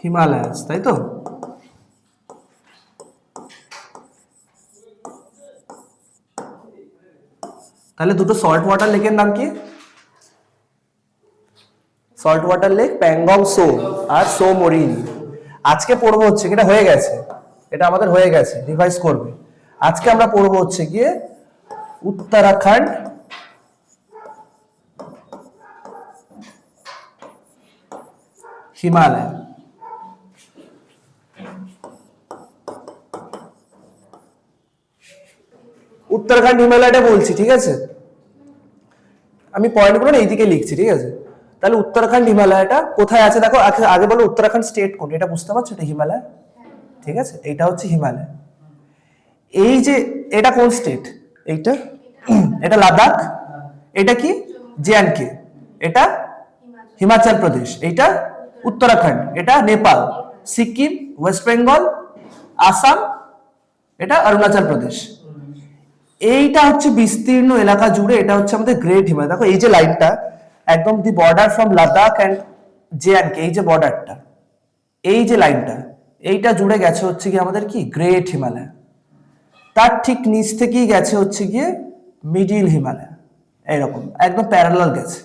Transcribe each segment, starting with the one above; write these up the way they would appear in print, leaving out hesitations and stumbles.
Himalayas, তাই তো? তাহলে দুটো সল্ট ওয়াটার লেকের নাম কি? Salt water lake Pangong Tso আর সো মোরিন। আজকে পড়বো হচ্ছে, এটা হয়ে গেছে, এটা আমাদের হয়ে গেছে, রিভাইজ করবে। আজকে আমরা পড়বো হচ্ছে গিয়ে উত্তরাখণ্ড হিমালয়। উত্তরাখণ্ড হিমালয়টা বলছি, ঠিক আছে? আমি পয়েন্টগুলো না এইদিকে লিখছি, ঠিক আছে? তাহলে উত্তরাখণ্ড হিমালয়টা কোথায় আছে দেখো, আগে বলো উত্তরাখণ্ড স্টেট কোন, এটা বুঝতে পারছো? এটা হিমালয়, ঠিক আছে? এটা হচ্ছে হিমালয়। এই যে এটা কোন স্টেট? এইটা এটা লাদাখ, এটা কি জে&কে, এটা হিমাচল প্রদেশ, এটা উত্তরাখণ্ড, এটা নেপাল, সিকিম, ওয়েস্ট বেঙ্গল, আসাম, এটা অরুণাচল প্রদেশ। এইটা হচ্ছে বিস্তীর্ণ এলাকা জুড়ে, এটা হচ্ছে আমাদের গ্রেট হিমালয়। দেখো এই যে লাইনটা একদম the border from Ladakh and J and K, এই যে বর্ডারটা, এই যে লাইনটা, এইটা জুড়ে গেছে হচ্ছে কি আমাদের কি গ্রেট হিমালয়। তার ঠিক নিচ থেকেই গেছে হচ্ছে গিয়ে মিডিল হিমালয়, এরকম একদম প্যারালাল গেছে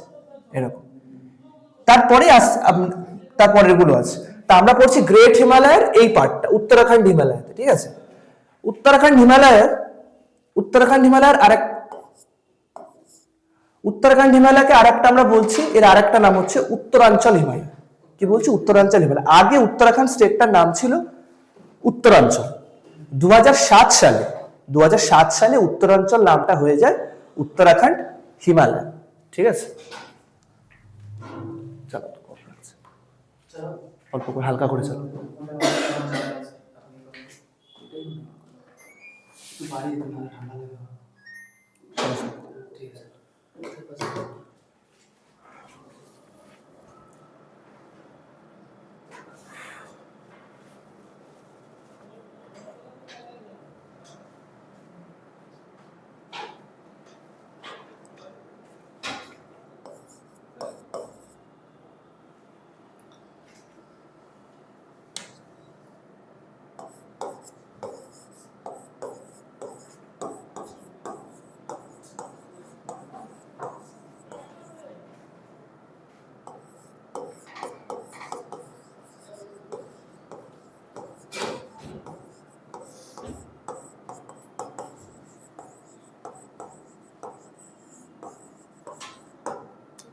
এরকম। তারপরে তারপরের গুলো আছে। তা আমরা পড়ছি গ্রেট হিমালয়ের এই পার্টটা উত্তরাখণ্ড হিমালয়তে, ঠিক আছে? উত্তরাখণ্ড হিমালয়ের উত্তরাখণ্ড হিমালয়কে আরেকটা আমরা বলছি, এর আরেকটা নাম হচ্ছে উত্তরাঞ্চল হিমালয়। কি বলছি? উত্তরাঞ্চল হিমালয়। আগে উত্তরাখণ্ড স্টেটটার নাম ছিল উত্তরাঞ্চল। 2007 সালে উত্তরাঞ্চল নামটা হয়ে যায় উত্তরাখণ্ড হিমালয়, ঠিক আছে? চলো অল্প করে হালকা করে চলো।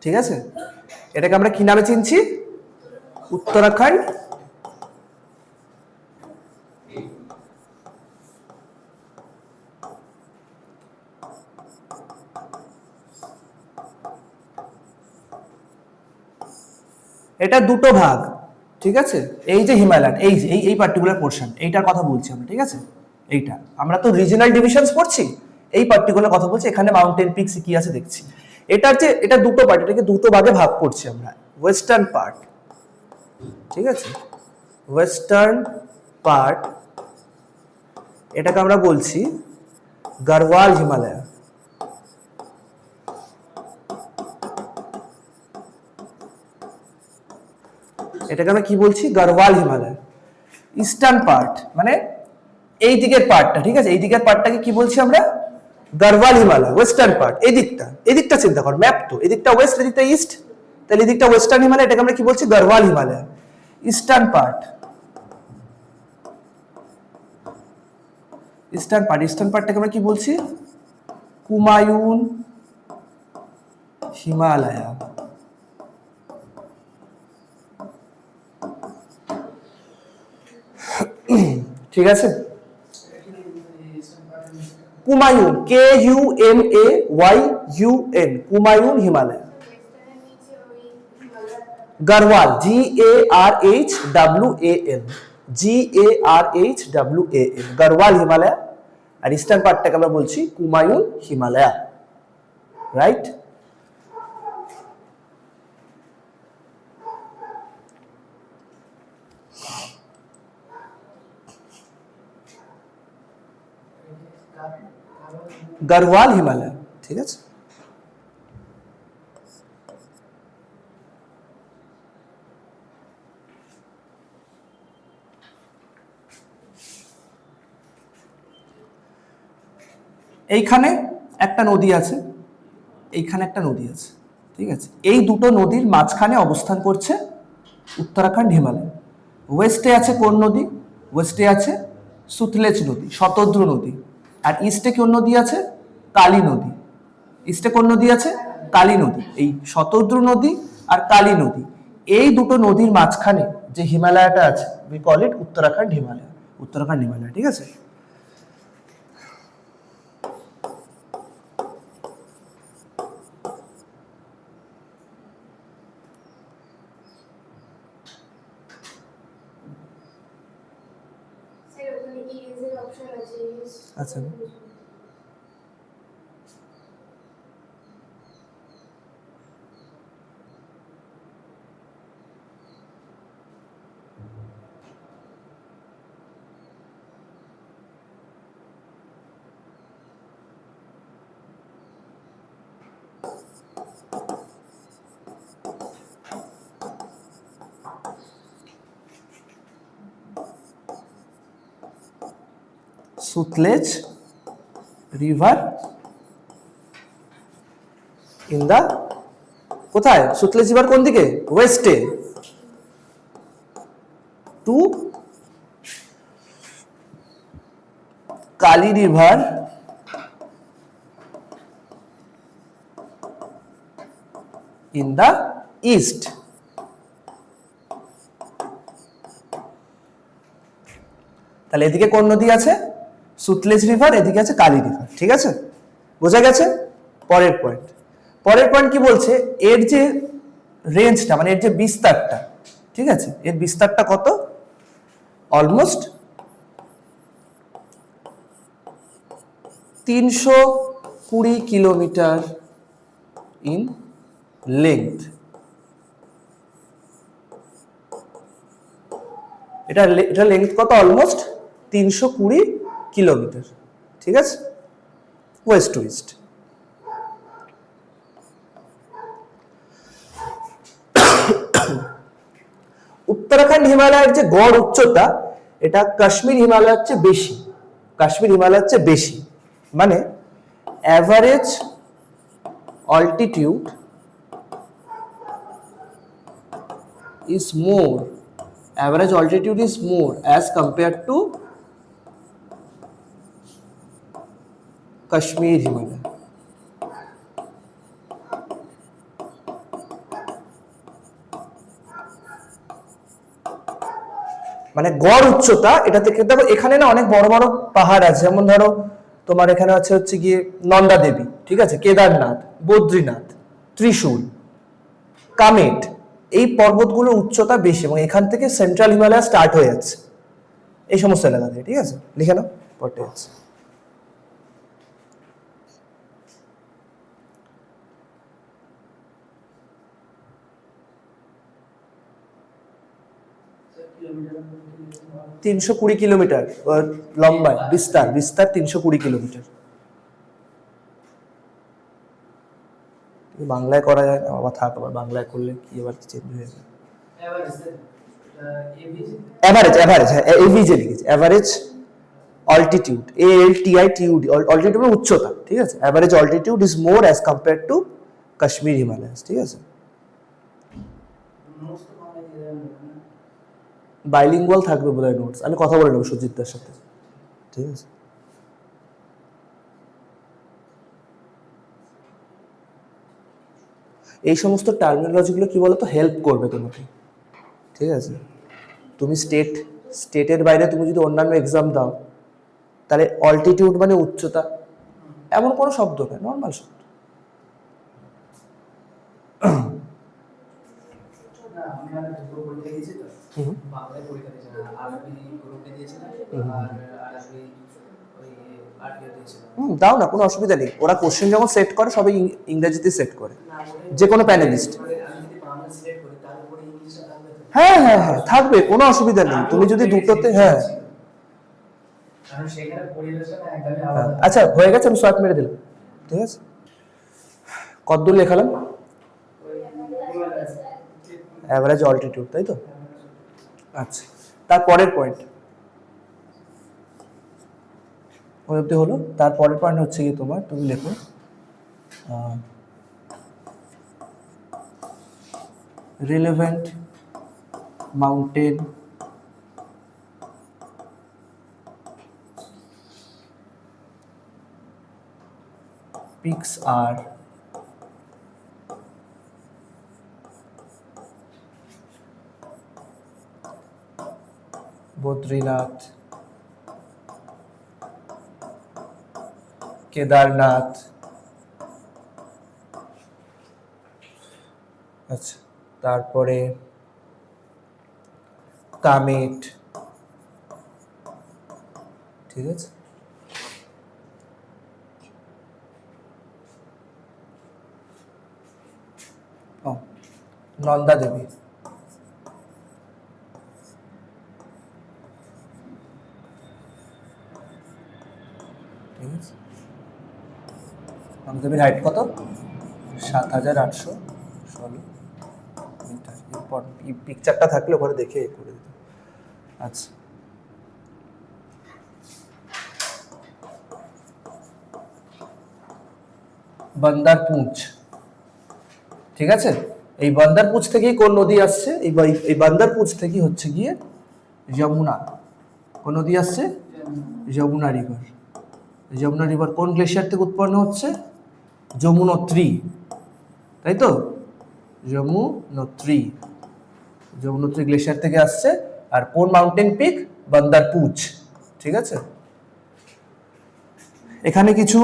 ঠিক আছে, এটাকে আমরা কি নামে চিনছি? উত্তরাখণ্ড এটা দুটো ভাগ, ঠিক আছে? এই যে হিমালয়, এই যে এই পার্টিকুলার পোর্শন, এইটার কথা বলছি আমরা, ঠিক আছে? এইটা আমরা তো রিজিনাল ডিভিশনস পড়ছি, এই পার্টিকুলার কথা বলছি। এখানে মাউন্টেন পিকস কি আছে দেখছি। এটা দুটো পার্ট, এটাকে দুটো ভাগে ভাগ করছি আমরা। ওয়েস্টার্ন পার্ট, ঠিক আছে? ওয়েস্টার্ন পার্ট, এটাকে আমরা বলছি গাড়ওয়াল হিমালয়। এটাকে আমরা কি বলছি? গাড়ওয়াল হিমালয়। ইস্টার্ন পার্ট মানে এই দিকের পার্টটা, ঠিক আছে? এই দিকের পার্টটাকে কি বলছি আমরা? গাড়ওয়াল হিমালয়। ওয়েস্টার্ন পার্ট এদিকটা চিন্তা কর, ম্যাপ তো, এদিকটা ওয়েস্ট, এদিকটা ইস্ট, তাহলে এদিকটা ওয়েস্টার্ন হিমালয়, এটাকে আমরা কি বলছি? গাড়ওয়াল হিমালয়। ইস্টার্ন পার্টটাকে আমরা কি বলছি? কুমায়ুন হিমালয়, ঠিক আছে? কুমায়ুন, KUMAYUN, কুমায়ুন হিমালয়। গাড়ওয়াল, GARHWAL, গাড়ওয়াল হিমালয়। আর ইস্টার্ন পার্টটাকে আমরা বলছি কুমায়ুন হিমালয়, রাইট? গাড়ওয়াল হিমালয়, ঠিক আছে? এইখানে একটা নদী আছে, এইখানে একটা নদী আছে, ঠিক আছে? এই দুটো নদীর মাঝখানে অবস্থান করছে উত্তরাখণ্ড হিমালয়। ওয়েস্টে আছে কোন নদী? ওয়েস্টে আছে সুতলেজ নদী, শতদ্রু নদী। আর ইস্টে কোন নদী আছে? কালী নদী। ইস্টে কোন নদী আছে? কালী নদী। এই শতদ্রু নদী আর কালী নদী, এই দুটো নদীর মাঝখানে যে হিমালয়টা আছে, we call it Uttarakhand Himalaya. Uttarakhand Himalaya, ঠিক আছে? আচ্ছা, সুতলেজ রিভার ইন দা, কোথায়? সুতলেজ রিভার কোন দিকে? ওয়েস্টে to Kali river in the east. তাহলে এদিকে কোন নদী আছে? সুতলেজ রিভার, এদিকে আছে কালী রিভার, ঠিক আছে? বোঝা গেছে? পরের পয়েন্ট, পরের পয়েন্ট কি বলছে? এর যে রেঞ্জটা, মানে এর যে বিস্তারটা, ঠিক আছে, এর বিস্তারটা কত? Almost 320 kilometre in length. এটা লেন্থ কত? অলমোস্ট 320 কিলোমিটার, ঠিক আছে? West two east. উত্তরাখণ্ড হিমালয়ের যে গড় উচ্চতা, এটা কাশ্মীর হিমালয়ের চেয়ে বেশি। কাশ্মীর হিমালয়ের চেয়ে বেশি, মানে average altitude is more, average altitude is more as compared to Kashmir Himalaya. মানে গড় উচ্চতা এটা থেকে, দেখো এখানে না অনেক বড় বড় পাহাড় আছে, যেমন ধরো তোমার এখানে হচ্ছে গিয়ে নন্দা দেবী, ঠিক আছে, কেদারনাথ, বদ্রীনাথ, ত্রিশূল, কামেট, এই পর্বতগুলোর উচ্চতা বেশি এবং এখান থেকে সেন্ট্রাল হিমালয় স্টার্ট হয়ে যাচ্ছে এই সমস্ত এলাকা থেকে, ঠিক আছে? লিখে নাও, পড়তে যাচ্ছে। তিনশো 320 কিলোমিটার লম্বায় বিস্তার, বিস্তার 320 কিলোমিটার। বাংলায় করা যায় না বাবা, থাক, আবার বাংলায় করলে কি আবার চেঞ্জ হয়ে যাবে। এভারেজ, এভারেজ, হ্যাঁ এভিজে লিখেছি, এভারেজ অল্টিটিউড, ALTITUD, অল্টিটিউড মানে উচ্চতা, ঠিক আছে? Average altitude is more as compare to Kashmir Himalayas, ঠিক আছে? বাইলিঙ্গুয়াল থাকবে বোধহয় নোটস, আমি কথা বলে নেবো সুজিতদার সাথে, ঠিক আছে? এই সমস্ত টার্মিনোলজিগুলো কি বলতো, হেল্প করবে তোমাকে, ঠিক আছে? তুমি স্টেটের বাইরে তুমি যদি অন্যান্য এক্সাম দাও, তাহলে অল্টিটিউড মানে উচ্চতা, এমন কোনো শব্দ নয়, নর্মাল শব্দ। দাও না, কোনো অসুবিধা নেই। ওরা কোশ্চেন যখন সেট করে সবাই ইংরেজিতে সেট করে, যে কোনো প্যানেলিস্ট। হ্যাঁ হ্যাঁ হ্যাঁ, থাকবে, কোনো অসুবিধা নেই। তুমি যদি দুটোতে, হ্যাঁ আচ্ছা হয়ে গেছে, আমি শর্ট মেরে দিলাম, ঠিক আছে? কতদূর লেখালাম? অ্যাভারেজ অল্টিটিউড, তাই তো? আচ্ছা, তারপরের পয়েন্ট ওই অবধি হলো। তারপরের পয়েন্ট হচ্ছে কি তোমার, তুমি লেখো relevant mountain peaks are Badrinath, Kedarnath, আচ্ছা, তারপরে কামেট, ঠিক আছে। নন্দা দেবী, ঠিক আছে। নন্দা দেবীর হাইট কত? 7,816 মিটার। পিকচারটা থাকলে ওখানে দেখে করে দিতে। আচ্ছা, বান্দারপুঞ্জ, ঠিক আছে। এই বান্দারপুঞ্জ থেকেই কোন নদী আসছে? এই বান্দারপুঞ্জ থেকেই হচ্ছে গিয়ে যমুনা। কোন নদী আসছে? যমুনা রিভার। যমুনা রিভার কোন গ্লেশিয়ার থেকে উৎপন্ন হচ্ছে? যমুনোত্রী, তাই তো? যমুনোত্রী গ্লেশিয়ার থেকে আসছে। আর কোন মাউন্টেন পিক? বান্দারপুঞ্জ, ঠিক আছে। এখানে কিছু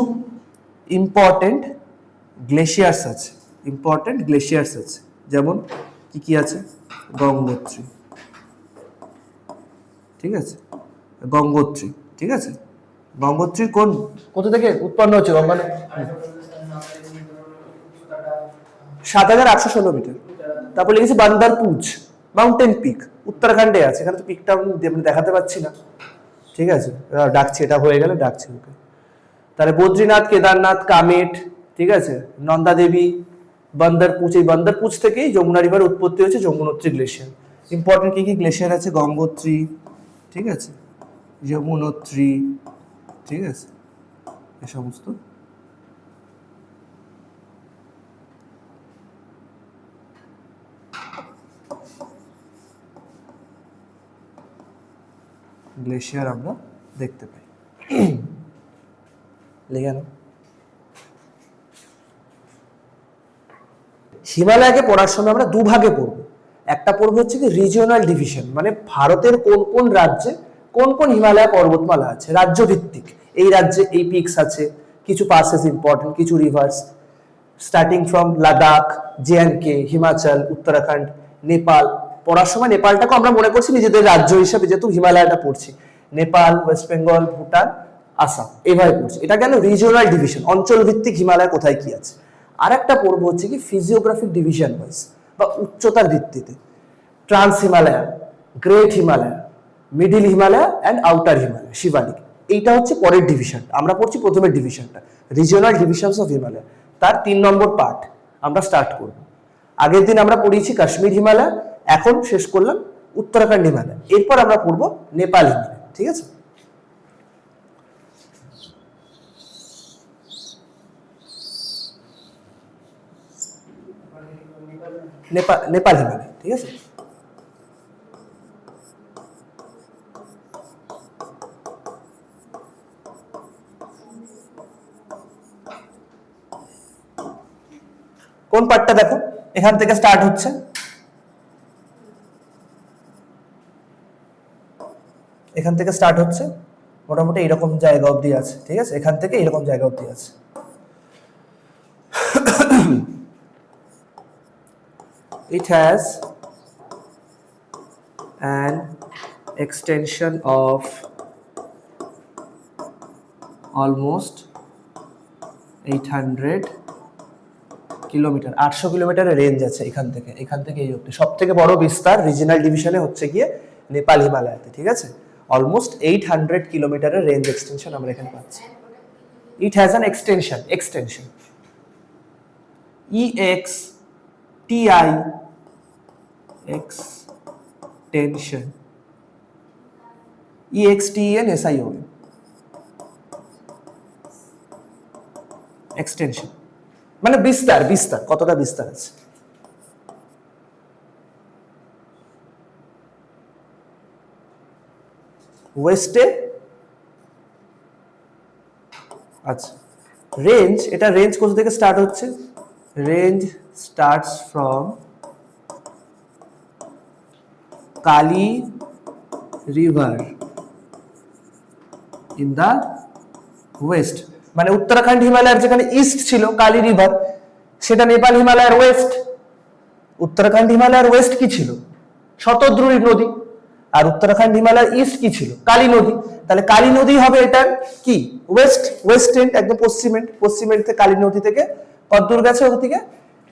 ইম্পর্টেন্ট গ্লেশিয়ার্স আছে, যেমন কি কি আছে? গঙ্গোত্রী, ঠিক আছে। গঙ্গোত্রী, ঠিক আছে। গঙ্গোত্রীর কোথা থেকে উৎপন্ন হচ্ছে? গঙ্গা 7,816 মিটার। তারপর লিখেছি বান্দারপুঞ্জ মাউন্টেন পিক, উত্তরাখণ্ডে আছে। এখানে তো পিকটা আমি দেখাতে পাচ্ছি না, ঠিক আছে। ডাকছি, এটা হয়ে গেলে ডাকছি ওকে। তাহলে বদ্রীনাথ, কেদারনাথ, কামেট, ঠিক আছে, নন্দা দেবী, বান্দারপুঞ্জ। এই বান্দারপুঞ্জ থেকেই যমুনা রিভার উৎপত্তি হচ্ছে, যমুনোত্রী গ্লেশিয়ার। ইম্পর্টেন্ট কি কি গ্লেশিয়ার আছে? গঙ্গোত্রী, ঠিক আছে, যমুনোত্রী, ঠিক আছে, এ সমস্ত গ্লেশিয়ার আমরা দেখতে পাই। লিখে নাও। হিমালয়কে পড়ার সময় আমরা দুভাগে পড়বো। একটা পড়বো হচ্ছে কি রিজিওনাল ডিভিশন, মানে ভারতের কোন কোন রাজ্যে কোন কোন হিমালয় পর্বতমালা আছে, রাজ্য ভিত্তিক। এই রাজ্যে এই পিকস আছে, কিছু পাসেস ইম্পর্টেন্ট, কিছু rivers, starting from Ladakh, J and K, Himachal, Uttarakhand, Nepal. পড়ার সময় নেপালটাকে আমরা মনে করছি নিজেদের রাজ্য হিসাবে, যেহেতু হিমালয়টা পড়ছি। নেপাল, ওয়েস্ট বেঙ্গল, ভুটান, আসাম, এভাবে পড়ছি। এটা কেন? রিজিওনাল ডিভিশন, অঞ্চল ভিত্তিক হিমালয় কোথায় কি আছে। আর একটা পড়বো হচ্ছে কি ফিজিওগ্রাফিক ডিভিশন ওয়াইজ বা উচ্চতার ভিত্তিতে। Trans Himalaya, great Himalaya, middle Himalaya and outer Himalaya, Shivalik. এইটা হচ্ছে পরের ডিভিশন। আমরা পড়ছি প্রথমের ডিভিশনটা, রিজিওনাল ডিভিশনস অফ হিমালয়। তার 3 নম্বর পার্ট আমরা স্টার্ট করব। আগের দিন আমরা পড়িয়েছি কাশ্মীর হিমালয়, এখন শেষ করলাম উত্তরাখণ্ড হিমালয়। এরপর আমরা পড়বো নেপাল হিমালয়, ঠিক আছে। নেপাল হিমালয়, ঠিক আছে। কোন পার্টটা দেখো, এখান থেকে স্টার্ট হচ্ছে, মোটামুটি এরকম জায়গা অবধি আছে, ঠিক আছে। এখান থেকে এরকম জায়গা অবধি আছে। It has an extension of almost 800 kilometre. 800 কিলোমিটারের রেঞ্জ আছে এখান থেকে এই অবধি। সব থেকে বড় বিস্তার রিজিনাল ডিভিশনে হচ্ছে গিয়ে নেপাল হিমালয়তে, ঠিক আছে। অলমোস্ট 800 কিলোমিটারের রেঞ্জ এক্সটেনশন আমরা এখানে পাচ্ছি। It has an extension EXTI extension, EXTEN SION, extension মানে বিস্তার, বিস্তার কতটা বিস্তার আছে। ওয়েস্টে আচ্ছা রেঞ্জ, এটা রেঞ্জ কোথা থেকে স্টার্ট হচ্ছে? Range starts from Kali river in the west, মানে উত্তরাখণ্ড হিমালয়ের যেখানে ইস্ট ছিল কালি রিভার, সেটা নেপাল হিমালয়ের ওয়েস্ট। উত্তরাখণ্ড হিমালয়ের ওয়েস্ট কি ছিল? শতদ্রুরী নদী। আর উত্তরাখণ্ড হিমালয়ের ইস্ট কি ছিল? কালী নদী। তাহলে কালী নদী হবে এটার কি ওয়েস্ট, ওয়েস্ট এন্ড, একদম পশ্চিম এন্ড। পশ্চিম এন্ড থেকে কালী নদী থেকে কতদূর গেছে? ওখান থেকে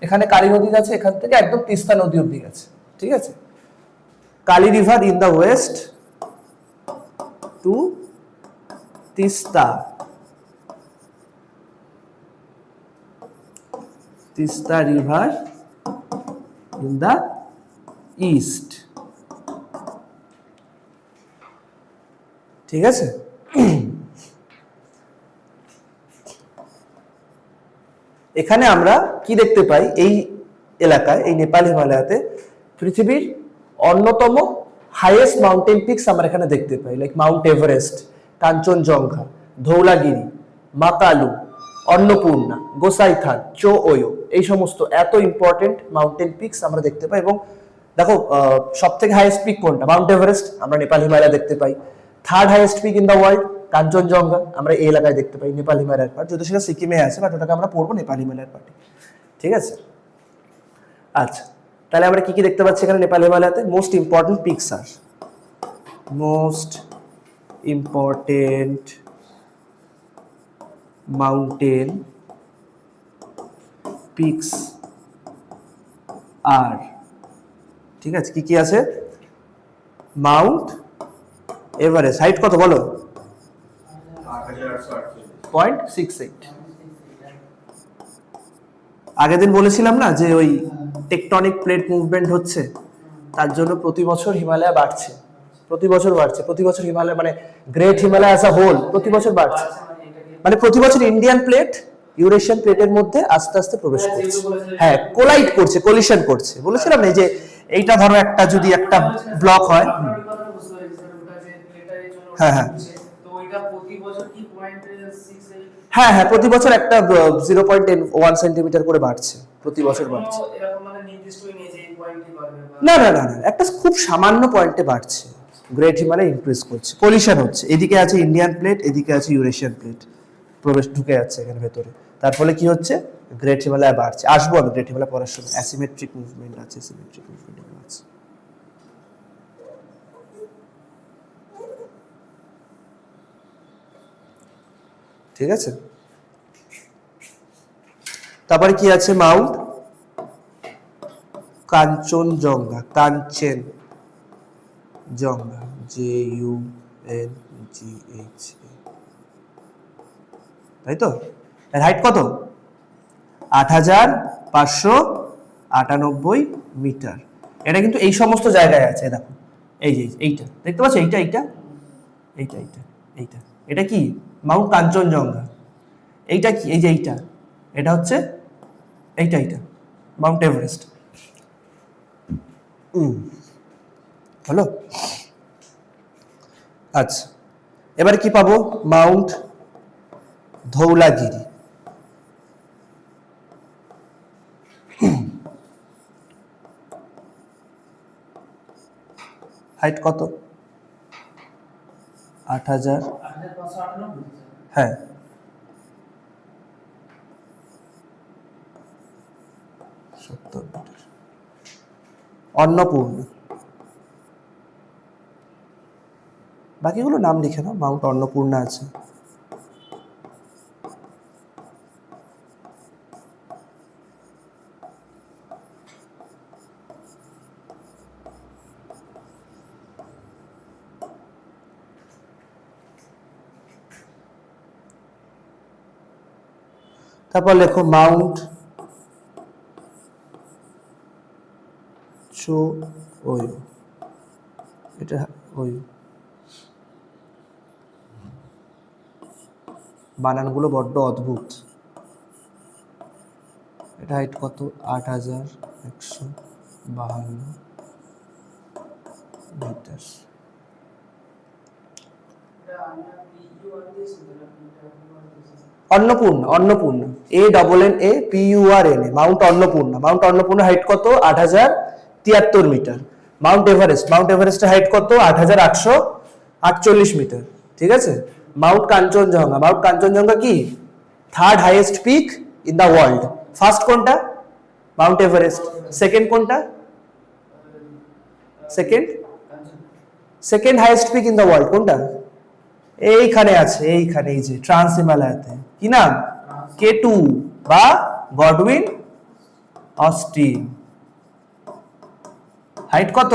এখানে কালী নদী গেছে, এখান থেকে একদম তিস্তা নদী অব্দি গেছে, ঠিক আছে। Kali river in the west to Teesta, Teesta river in the east, ঠিক আছে। এখানে আমরা কি দেখতে পাই? এই এলাকায়, এই নেপাল হিমালয়াতে পৃথিবীর অন্যতম হাইয়েস্ট মাউন্টেন পিকস আমরা এখানে দেখতে পাই, like Mount Everest, Kanchenjunga, Dhaulagiri, Makalu, Annapurna, Gosainthan, Cho Oyu, এই সমস্ত এত ইম্পর্টেন্ট মাউন্টেন পিকস আমরা দেখতে পাই। এবং দেখো সব থেকে হাইয়েস্ট পিক কোনটা? মাউন্ট এভারেস্ট আমরা নেপাল হিমালয় দেখতে পাই। Third highest peak in the world Kanchenjunga আমরা এই এলাকায় দেখতে পাই, নেপাল হিমালয়ের পার্ট, যদি সেটা সিকিমে আছে, বাট ওটাকে আমরা পড়বো নেপাল হিমালয়ের পার্টে, ঠিক আছে। আচ্ছা তাহলে আমরা কি কি দেখতে পাচ্ছি এখানে নেপাল হিমালয়াতে? মোস্ট ইম্পর্টেন্ট পিকস আর মোস্ট ইম্পর্টেন্ট মাউন্টেন পিকস আর, ঠিক আছে। কি কি আছে? মাউন্ট এভারেস্ট, হাইট কত বলো? 0.68। আগের দিন বলেছিলাম না যে ওই টেকটনিক প্লেট মুভমেন্ট হচ্ছে, তার জন্য প্রতি বছর হিমালয় বাড়ছে, প্রতি বছর বাড়ছে, প্রতি বছর হিমালয় মানে great Himalaya as a whole প্রতি বছর বাড়ছে, মানে প্রতি বছর ইন্ডিয়ান প্লেট ইউরেশিয়ান প্লেটের মধ্যে আস্তে আস্তে প্রবেশ করছে, হ্যাঁ কোলাইড করছে, কলিশন করছে। বলেছিলাম না যে এইটা ধরো একটা যদি একটা ব্লক হয়, হ্যাঁ হ্যাঁ হ্যাঁ হ্যাঁ প্রতি বছর একটা 0.1 সেন্টিমিটার করে বাড়ছে, প্রতি বছর বাড়ছে। না না না না, একটা খুব সামান্য পয়েন্টে বাড়ছে, গ্রেট হিমালয় ইনক্রিজ করছে, কলিশন হচ্ছে, এদিকে আছে ইন্ডিয়ান প্লেট, এদিকে আছে ইউরেশিয়ান প্লেট, প্রবেশ ঢুকে যাচ্ছে এখানে ভেতরে, তার ফলে কি হচ্ছে? গ্রেট হিমালয় বাড়ছে। আসবো আমি গ্রেট হিমালয় পড়ার সময়, অ্যাসিমেট্রিক মুভমেন্ট আছে, সিমেট্রিক মুভমেন্ট আছে, ঠিক আছে। তারপরে কি আছে? মাউন্ট কাঞ্চনজঙ্ঘা, কাঞ্চেন জঙ্ঘা, JUNGHA, তাই তো। এর হাইট কত? 8598 মিটার। এটা কিন্তু এই সমস্ত জায়গায় আছে, দেখো এই যে এইটা দেখতে পাচ্ছ, এইটা এইটা এইটা এইটা এইটা, এটা কি? মাউন্ট কাঞ্চনজঙ্ঘা। এইটা কি? এই যে এইটা, এটা হচ্ছে এইটা, এইটা মাউন্ট এভারেস্ট। হলো। আচ্ছা এবার কি পাবো? মাউন্ট ধৌলাগিরি, হাইট কত? 8000, হ্যাঁ অন্নপূর্ণা, বাকিগুলো নাম লিখে নাও। মাউন্ট অন্নপূর্ণা আছে, তারপর লেখো মাউন্ট চো ওয়ো, এটা ওয়ো, বানানগুলো বড্ড অদ্ভুত। এটা হাইট কত? 8152 metre. Annapurna ANNA mount Annapurna height কত? 8073 মিটার। মাউন্ট এভারেস্টের হাইট কত? 8848 মিটার। ঠিক আছে। মাউন্ট কাঞ্চনজঙ্ঘা কি third highest peak in the world. First কোনটা? Mount Everest. সেকেন্ড কোনটা? Second highest peak in the world কোনটা? এইখানে আছে, এইখানে, এই যে ট্রান্স হিমালয়াতে। কি নাম? K2 বা গডউইন অস্টিন। হাইট কত?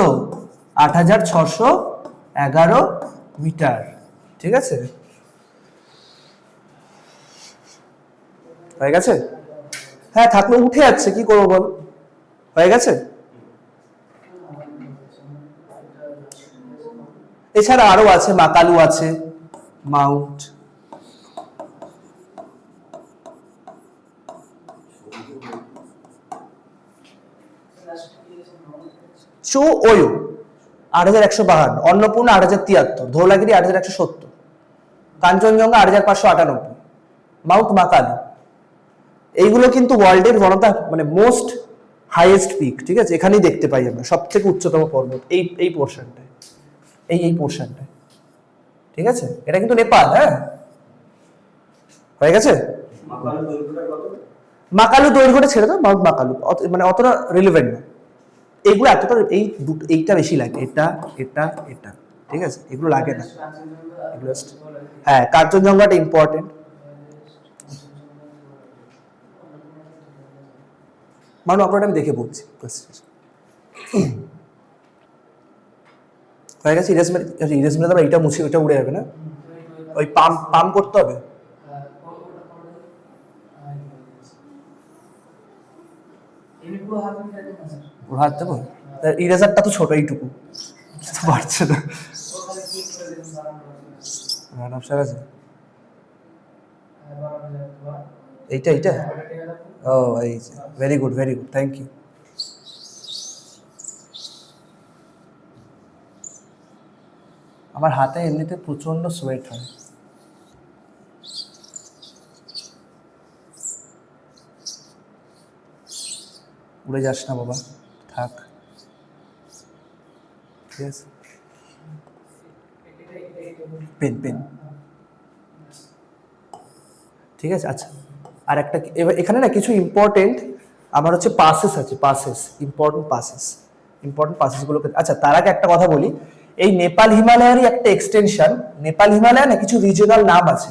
8611 মিটার। ঠিক আছে, হয়ে গেছে? হ্যাঁ, থাকলে উঠে যাচ্ছে, কি করবো বল? হয়ে গেছে। এছাড়া আরো আছে, মাকালু আছে, মাউন্ট চো ওয়ো 8152, অন্নপূর্ণা 8073, ধৌলাগিরি 8170, কাঞ্চনজঙ্ঘা 8598, মাউন্ট মাকালু। এইগুলো কিন্তু ওয়ার্ল্ডের ওয়ান অফ দ্য মানে মোস্ট হাইয়েস্ট পিক। ঠিক আছে, এখানেই দেখতে পাই আমরা সব থেকে উচ্চতম পর্বত এই পোর্শনটায়, এই পোর্শনটায়। ঠিক আছে, এটা কিন্তু নেপাল। হ্যাঁ, হয়ে গেছে। মাকালু দৈর্ঘ্যটা ছেড়ে দাও, মাউন্ট মাকালু মানে অতটা রিলেভেন্ট না। এইগুলো এতটা, এইটা বেশি লাগে, এটা এটা এটা। ঠিক আছে, এগুলো লাগে না এগুলো। হ্যাঁ, কাঞ্চনজঙ্ঘাটা ইম্পর্টেন্ট। মাউন্ট অপারেট আমি দেখে বলছি। হয়ে গেছে। ইরেজ মেরে এইটা মুছে, ওইটা উড়ে যাবে না? ওই পাম্প করতে হবে। ওর হাত দেবো? ইরেজারটা তো ছোট, এইটুকু পারছে না। আছে এইটা ও এই ভেরি গুড, থ্যাংক ইউ। আমার হাতে এমনিতে প্রচন্ড সোয়েট হয়। উড়ে যাস না বাবা, থাক। ঠিক আছে, পেন। ঠিক আছে, আচ্ছা। আর একটা এখানে না কিছু ইম্পর্টেন্ট আমার হচ্ছে পাসেস আছে, ইম্পর্টেন্ট পাসেসগুলোকে। আচ্ছা, তার আগে একটা কথা বলি, এই নেপাল হিমালয়েরই একটা এক্সটেনশন। নেপাল হিমালয় না কিছু রিজিওনাল নাম আছে,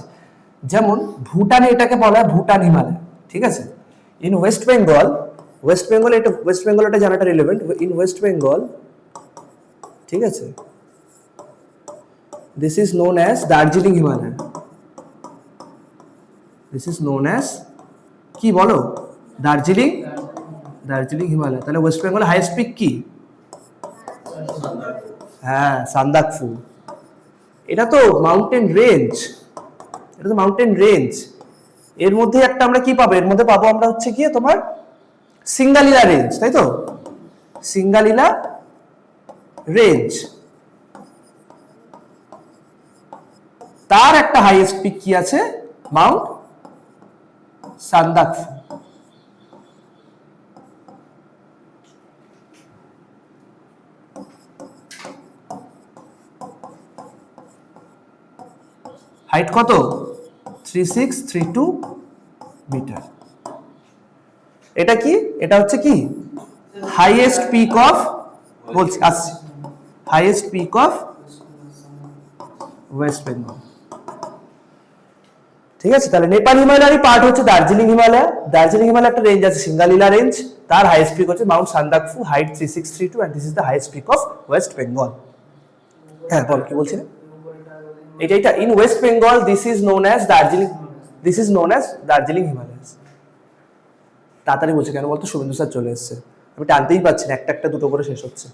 যেমন ভুটানে এটাকে বলা হয় ভুটান হিমালয়। ঠিক আছে। ইন ওয়েস্ট বেঙ্গল এটা জানাটা রিলেভেন্ট। ইন ওয়েস্ট বেঙ্গল, ঠিক আছে, this is known as Darjeeling Himalaya. কি বলো? দার্জিলিং হিমালয়। তাহলে ওয়েস্ট বেঙ্গল হাইয়েস্ট পিক কি? হ্যাঁ, সান্দাকফু। এটা তো মাউন্টেন রেঞ্জ। এর মধ্যে একটা আমরা কি পাবো? এর মধ্যে পাবো আমরা হচ্ছে কি তোমার সিঙ্গালিলা রেঞ্জ, তাই তো? সিঙ্গালিলা রেঞ্জ, তার একটা হাইয়েস্ট পিক কি আছে? মাউন্ট সান্দাকফু। হাইট কত? 3632 মিটার। এটা কি? এটা হচ্ছে কি হাইয়েস্ট পিক অফ, বলছি আসছি, highest peak of West Bengal. ঠিক আছে, তাহলে নেপাল হিমালয়ের পার্ট হচ্ছে দার্জিলিং হিমালয়। একটা রেঞ্জ আছে সিঙ্গালিলা রেঞ্জ, তার হাইয়েস্ট পিক হচ্ছে mount Sandakphu, height 3632, and this is the highest peak of West Bengal. হ্যাঁ, বল কি বলছিলেন? এটা in West Bengal this is known as Darjeeling Himalayas. তাড়াতাড়ি বলছে কেন বলতো? শুভেন্দু স্যার চলে এসছে, আমি টানতেই পাচ্ছি না, একটা দুটো করে শেষ হচ্ছে।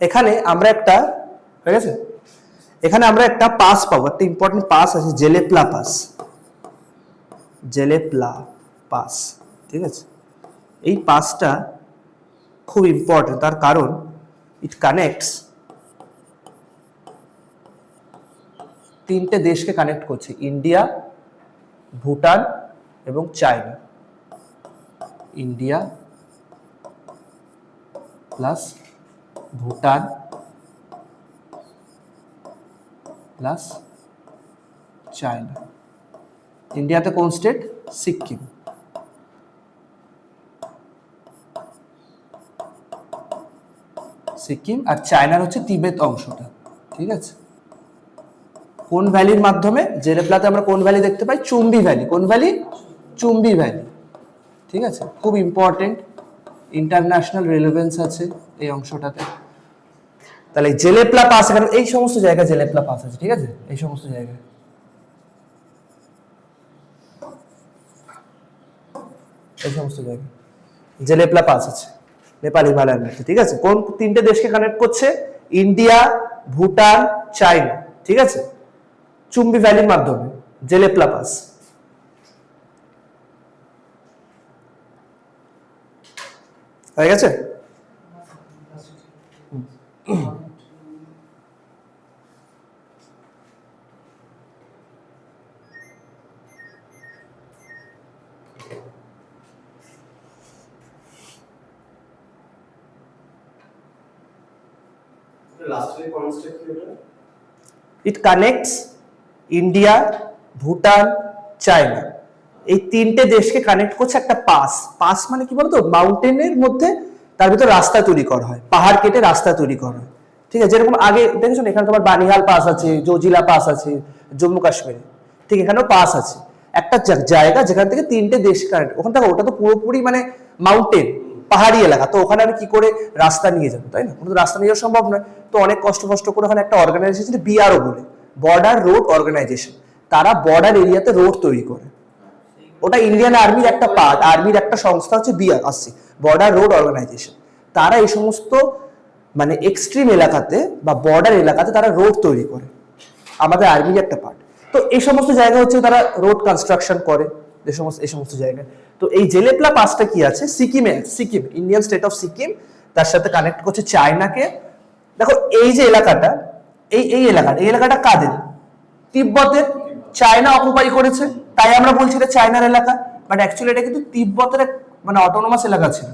এখানে আমরা একটা, ঠিক আছে, এখানে আমরা একটা পাস পাবো, একটা ইম্পর্টেন্ট পাস আছে, জেলেপ্লা পাস। জেলেপ্লা পাস, ঠিক আছে। এই পাসটা খুব ইম্পর্টেন্ট, তার কারণ ইট কানেক্টস তিনটে দেশকে কানেক্ট করছে, ইন্ডিয়া, ভুটান এবং China. India plus Bhutan plus China. ইন্ডিয়াতে কোন স্টেট? সিকিম। সিকিম আর চায়নার হচ্ছে তিবেত অংশটা, ঠিক আছে। কোন ভ্যালির মাধ্যমে? জেলেপ্লাতে আমরা কোন ভ্যালি দেখতে পাই? চুম্বি ভ্যালি। কোন ভ্যালি? চুম্বি ভ্যালি, ঠিক আছে। খুব ইম্পর্টেন্ট, ইন্টারন্যাশনাল রিলেভেন্স আছে এই অংশটাতে। তাহলে জেলেপ্লা পাস, এখানে এই সমস্ত জায়গায় জেলেপ্লা পাস আছে, ঠিক আছে, এই সমস্ত জায়গায়। এই সমস্ত জায়গায় জেলেপ্লা পাস আছে নেপাল হিমালয়ের মধ্যে, ঠিক আছে। কোন তিনটে দেশকে কানেক্ট করছে? ইন্ডিয়া, ভুটান, চায়না, ঠিক আছে, চুম্বি ভ্যালির মাধ্যমে, জেলেপ্লা পাস। হয়ে গেছে? ইট কানেক্টস ইন্ডিয়া, ভুটান, চায়না, এই তিনটে দেশকে কানেক্ট করছে একটা পাস। পাস মানে কি বলতো? মাউন্টেনের মধ্যে তার ভিতর রাস্তা তৈরি করা হয়, পাহাড় কেটে রাস্তা তৈরি করা হয়, ঠিক আছে। যেরকম আগে দেখেছো এখানে তোমার বানিহাল পাস আছে, জোজিলা পাস আছে জম্মু কাশ্মীরে, ঠিক, এখানেও পাস আছে। একটা জায়গা যেখান থেকে তিনটে দেশ কানেক্ট, ওখান থেকে ওটা তো পুরোপুরি মানে মাউন্টেন, পাহাড়ি এলাকা, তো ওখানে আমি কি করে রাস্তা নিয়ে যাবো, তাই না? কোনো রাস্তা নিয়ে যাওয়া সম্ভব নয়। তো অনেক কষ্ট করে ওখানে একটা অর্গানাইজেশন বিআরও বলে, বর্ডার রোড অর্গানাইজেশন, তারা বর্ডার এরিয়াতে রোড তৈরি করে। ওটা ইন্ডিয়ান আর্মির একটা পার্ট, আর্মির একটা সংস্থা হচ্ছে বিআর, আসছে বর্ডার রোড অর্গানাইজেশন। তারা এই সমস্ত মানে এক্সট্রিম এলাকাতে বা বর্ডার এলাকাতে তারা রোড তৈরি করে, আমাদের আর্মির একটা পার্ট। তো এই সমস্ত জায়গা হচ্ছে তারা রোড কনস্ট্রাকশন করে, এই সমস্ত জায়গায়। তো এই জেলেপ্লা পাসটা কি আছে? সিকিমে, Sikkim, Indian state of Sikkim, তার সাথে কানেক্ট করছে চায়নাকে। দেখো এই যে এলাকাটা, এই এলাকাটা কাদের? তিব্বতের। চায়না অকুপাই করেছে, তাই আমরা বলছি এটা চায়নার এলাকা, বাট অ্যাকচুয়ালি এটা কিন্তু তিব্বতের মানে অটোনোমাস এলাকা ছিল।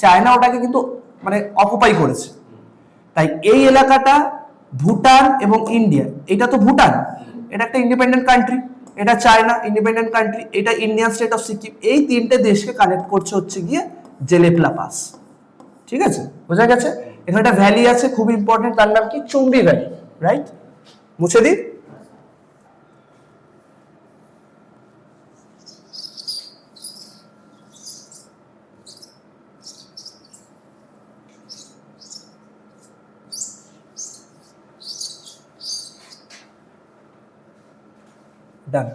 চায়না ওটাকে কিন্তু মানে অকুপাই করেছে। তাই এই এলাকাটা ভুটান এবং ইন্ডিয়া, এটা তো ভুটান, এটা একটা ইন্ডিপেন্ডেন্ট কান্ট্রি, এটা চায়না ইন্ডিপেন্ডেন্ট কান্ট্রি, এটা ইন্ডিয়ান স্টেট অফ সিকিম, এই তিনটে দেশকে কানেক্ট করছে হচ্ছে গিয়ে জেলেপ্লা পাস, ঠিক আছে, বোঝা গেছে? এখানে একটা ভ্যালি আছে খুব ইম্পর্টেন্ট, তার নাম কি? Chumbi valley, right? মুছে দিই। ডান।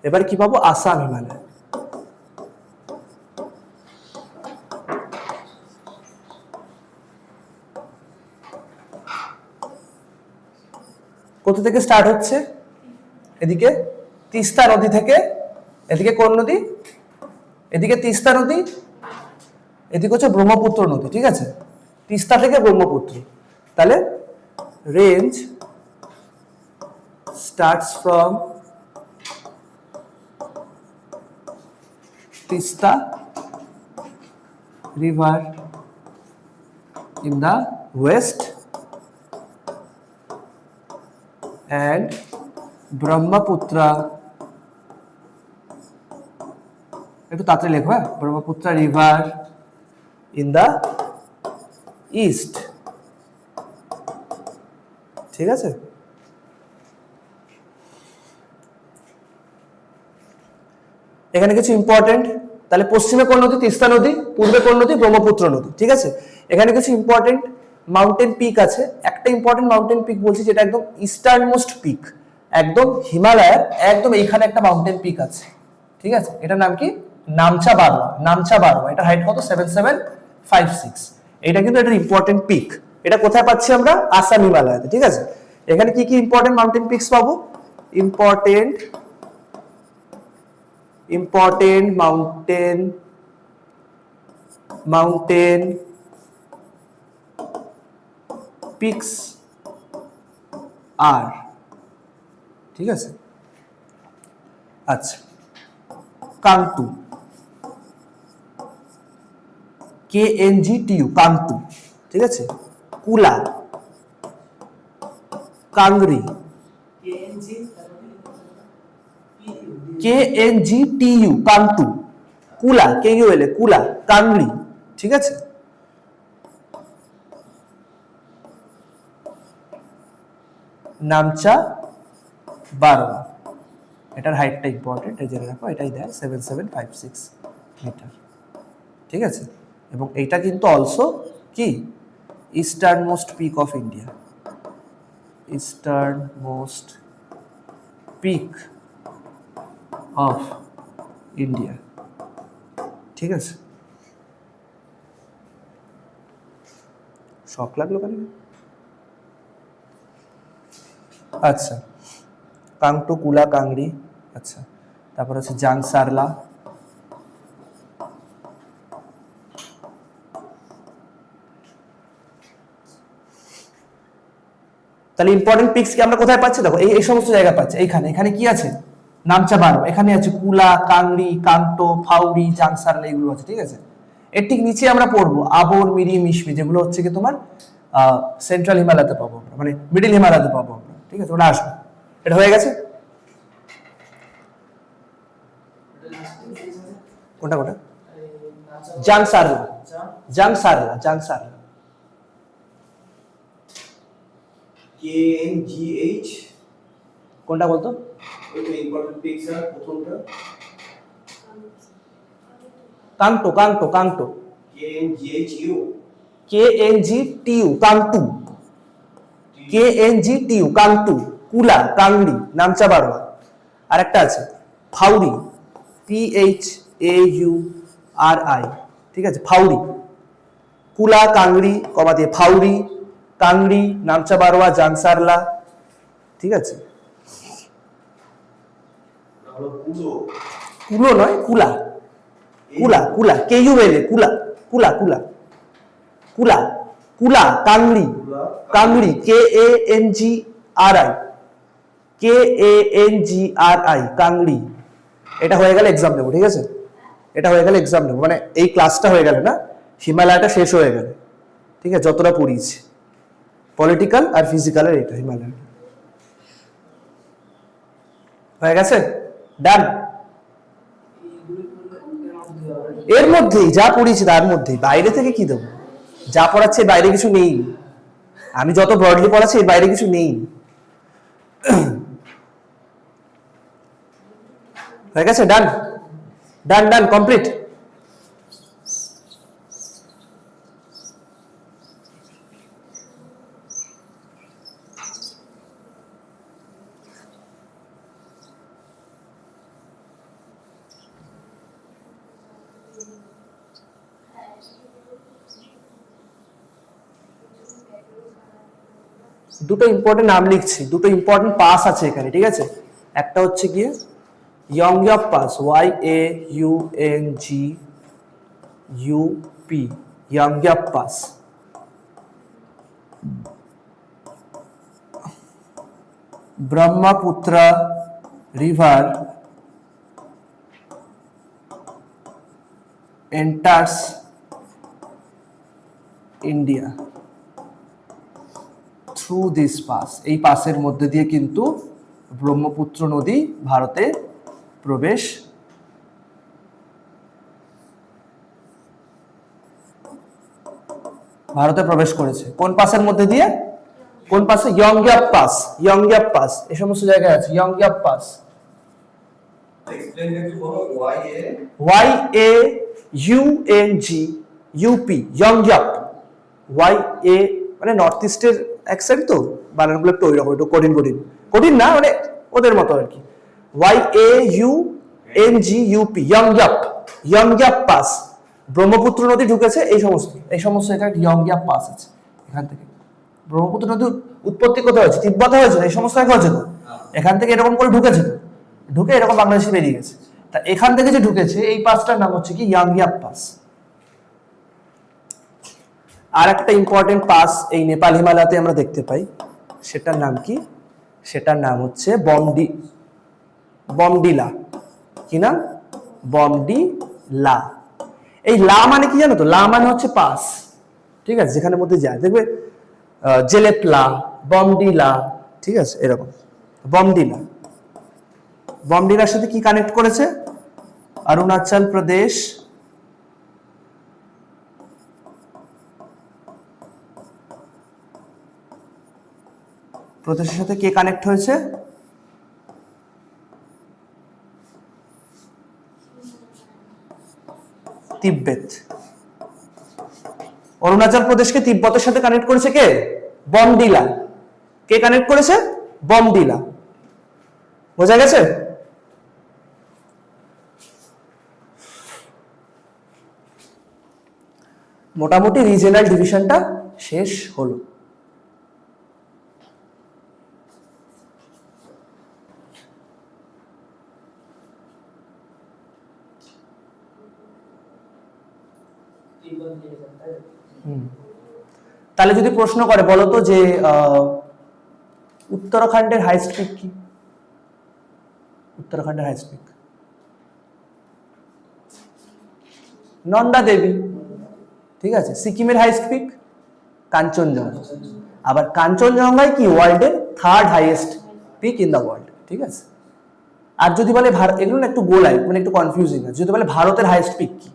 এবার কি পাবো? আসাম হিমালয়। কোথা থেকে স্টার্ট হচ্ছে? এদিকে তিস্তা নদী থেকে, এদিকে কোন নদী? এদিকে তিস্তা নদী, এদিকে হচ্ছে ব্রহ্মপুত্র নদী, ঠিক আছে, তিস্তা থেকে ব্রহ্মপুত্র। তাহলে range starts from Tista river in the west and Brahmaputra, একটু তাড়াতাড়ি লেখো, হ্যাঁ, Brahmaputra river in the east, ঠিক আছে। এখানে কিছু ইম্পর্টেন্ট, তাহলে পশ্চিমে কোন নদী? তিস্তা নদী। পূর্বে কোন নদী? ব্রহ্মপুত্র নদী, ঠিক আছে। এখানে কিছু ইম্পর্টেন্ট মাউন্টেন পিক আছে। একটা ইম্পর্টেন্ট মাউন্টেন পিক বলছি যেটা একদম ইস্টার্ন মোস্ট পিক, একদম হিমালয়ের একদম এইখানে একটা মাউন্টেন পিক আছে, ঠিক আছে, এটার নাম কি? নামচা বারোয়া, এটা হাইট কত 7756। এটা কিন্তু একটা ইম্পর্টেন্ট পিক। এটা কোথায় পাচ্ছি আমরা? আসাম হিমালয়াতে, ঠিক আছে। এখানে কি কি ইম্পর্টেন্ট মাউন্টেন পিকস পাবো? ইম্পর্টেন্ট মাউন্টেন পিকস আর, ঠিক আছে। আচ্ছা, কাংটু, KNGTU, কাংটু, ঠিক আছে। কুলা, কাংরি, KNGTU, কাংটু, কুলা, KULA, কুলা, কাংরি, ঠিক আছে। নামচা বারোয়া, এটার হাইটটা ইম্পর্টেন্ট, এই জেনে রাখো, এটাই দেয় 7756 মিটার, ঠিক আছে। এবং এইটা কিন্তু অলসো কি eastern most peak of India, eastern most peak of India, ঠিক আছে। শক লাগলো কেন? আচ্ছা, কাংটু, কুলা, কাংরি, আচ্ছা। তারপর হচ্ছে জাংসারলা, তাহলে ইম্পর্টেন্ট পিকস কি আমরা কোথায় পাচ্ছি? দেখো এই সমস্ত জায়গা পাচ্ছি। এখানে কি আছে? নামচা বারোয়া, এখানে আছে কুলা, কাংরি, কাংটো, ফাউরি, জাংসারলা, এগুলো আছে, ঠিক আছে। এর ঠিক নিচে আমরা পড়বো আবর, মিরি, মিশমি, যেগুলো হচ্ছে কি তোমার সেন্ট্রাল হিমালয়তে পাবো, মানে মিডিল হিমালয়তে পাবো আমরা, ঠিক আছে। ওটা আসবে। এটা হয়ে গেছে। কোনটা জাংসারলা, KNGH, কোনটা বলতো? ওইটা ইম্পর্টেন্ট পিকচার প্রথমটা। কাংটো, KNGHU, KNGTU, কাংটু, কুলা, কাংরি, নামচা বারোয়া। আর একটা আছে ফাউরি, PHAURI, ঠিক আছে। ফাউরি, কুলা, কাংরি, কমা দিয়ে ফাউরি, কাংরি, নামচা বারোয়া, জাংসারলা, ঠিক আছে। কুলো নয়, কুলা, KULA, কুলা, কাংরি, KANGRI, কাংরি। এটা হয়ে গেলে এক্সাম নেবো, ঠিক আছে। এটা হয়ে গেলে এক্সাম নেবো, মানে এই ক্লাসটা হয়ে গেলে না, হিমালয়টা শেষ হয়ে গেলে, ঠিক আছে। যতটা পড়িয়েছি পলিটিক্যাল আর ফিজিক্যালের, এটা হিমালয় হয়ে গেছে। ডান। এর মধ্যেই যা পড়িয়েছি তার মধ্যেই, বাইরে থেকে কি দেবো? যা পড়াচ্ছে বাইরে কিছু নেই। আমি যত ব্রডলি পড়াচ্ছি এর বাইরে কিছু নেই। হয়ে গেছে। ডান, কমপ্লিট। দুটো ইম্পর্টেন্ট নাম লিখছি, দুটো ইম্পর্টেন্ট পাস আছে এখানে, ঠিক আছে। একটা হচ্ছে গিয়ে Yonggyap pass, YAUNGUP, Yonggyap pass. Brahmaputra river enters India through this pass. এই পাসের মধ্যে দিয়ে কিন্তু ব্রহ্মপুত্র নদী ভারতে প্রবেশ করেছে। কোন পাসের মধ্যে দিয়ে? কোন পাসে? ইয়ংগ্যাপ পাস, এই সমস্ত জায়গায় আছে ইয়ংগ্যাপ পাস। YAUNGUP, ইয়ংগ্যাপ। YA মানে নর্থ ইস্টের অ্যাকসেন্ট, তো বানানগুলো একটু ওইরকম, একটু কঠিন না, মানে ওদের মতো আর কি। YAUNGUP, ইয়ংগ্যাপ। ইয়ংগ্যাপ পাস, ব্রহ্মপুত্র নদী ঢুকেছে, এই সমস্ত এখানে ইয়ংগ্যাপ পাস আছে। এখান থেকে ব্রহ্মপুত্র নদীর উৎপত্তি কোথায় হয়েছে? তিব্বতে হয়েছে, এই সমস্ত জায়গায় হয়েছে তো। এখান থেকে এরকম করে ঢুকেছে তো, ঢুকে এরকম বাংলাদেশে বেরিয়ে গেছে। তা এখান থেকে যে ঢুকেছে এই পাসটার নাম হচ্ছে কি ইয়াংগ্যাপ পাস। আর একটা ইম্পর্টেন্ট পাস এই নেপাল হিমালয়তে আমরা দেখতে পাই, সেটার নাম কি? সেটার নাম হচ্ছে বমডিলা। কি নাম? বমডিলা। এই লা মানে কি জানো তো? লা মানে হচ্ছে পাস, ঠিক আছে, যেখানের মধ্যে যায় দেখবে জেলেপলা, বমডিলা, ঠিক আছে, এরকম বমডিলা। বমডিলার সাথে কি কানেক্ট করেছে? অরুণাচল প্রদেশ, প্রদেশের সাথে কে কানেক্ট হয়েছে? তিব্বত। অরুণাচল প্রদেশকে তিব্বতের সাথে কানেক্ট করেছে কে? বমডিলা। কে কানেক্ট করেছে? বমডিলা। বোঝা গেছে? মোটামুটি রিজিয়নাল ডিভিশনটা শেষ হলো। তাহলে যদি প্রশ্ন করে বলো তো যে উত্তরাখণ্ডের হাইস্ট পিক কি? উত্তরাখণ্ডের হাইস্ট পিক নন্দা দেবী, ঠিক আছে। সিকিমের হাইস্ট পিক কাঞ্চনজঙ্ঘা। আবার কাঞ্চনজঙ্ঘাই কি ওয়ার্ল্ডের third highest peak in the world, ঠিক আছে। আর যদি বলে ভারত, এগুলো না একটু গোলাই, মানে একটু কনফিউজিং আছে। যদি বলে ভারতের হাইয়েস্ট পিক কি?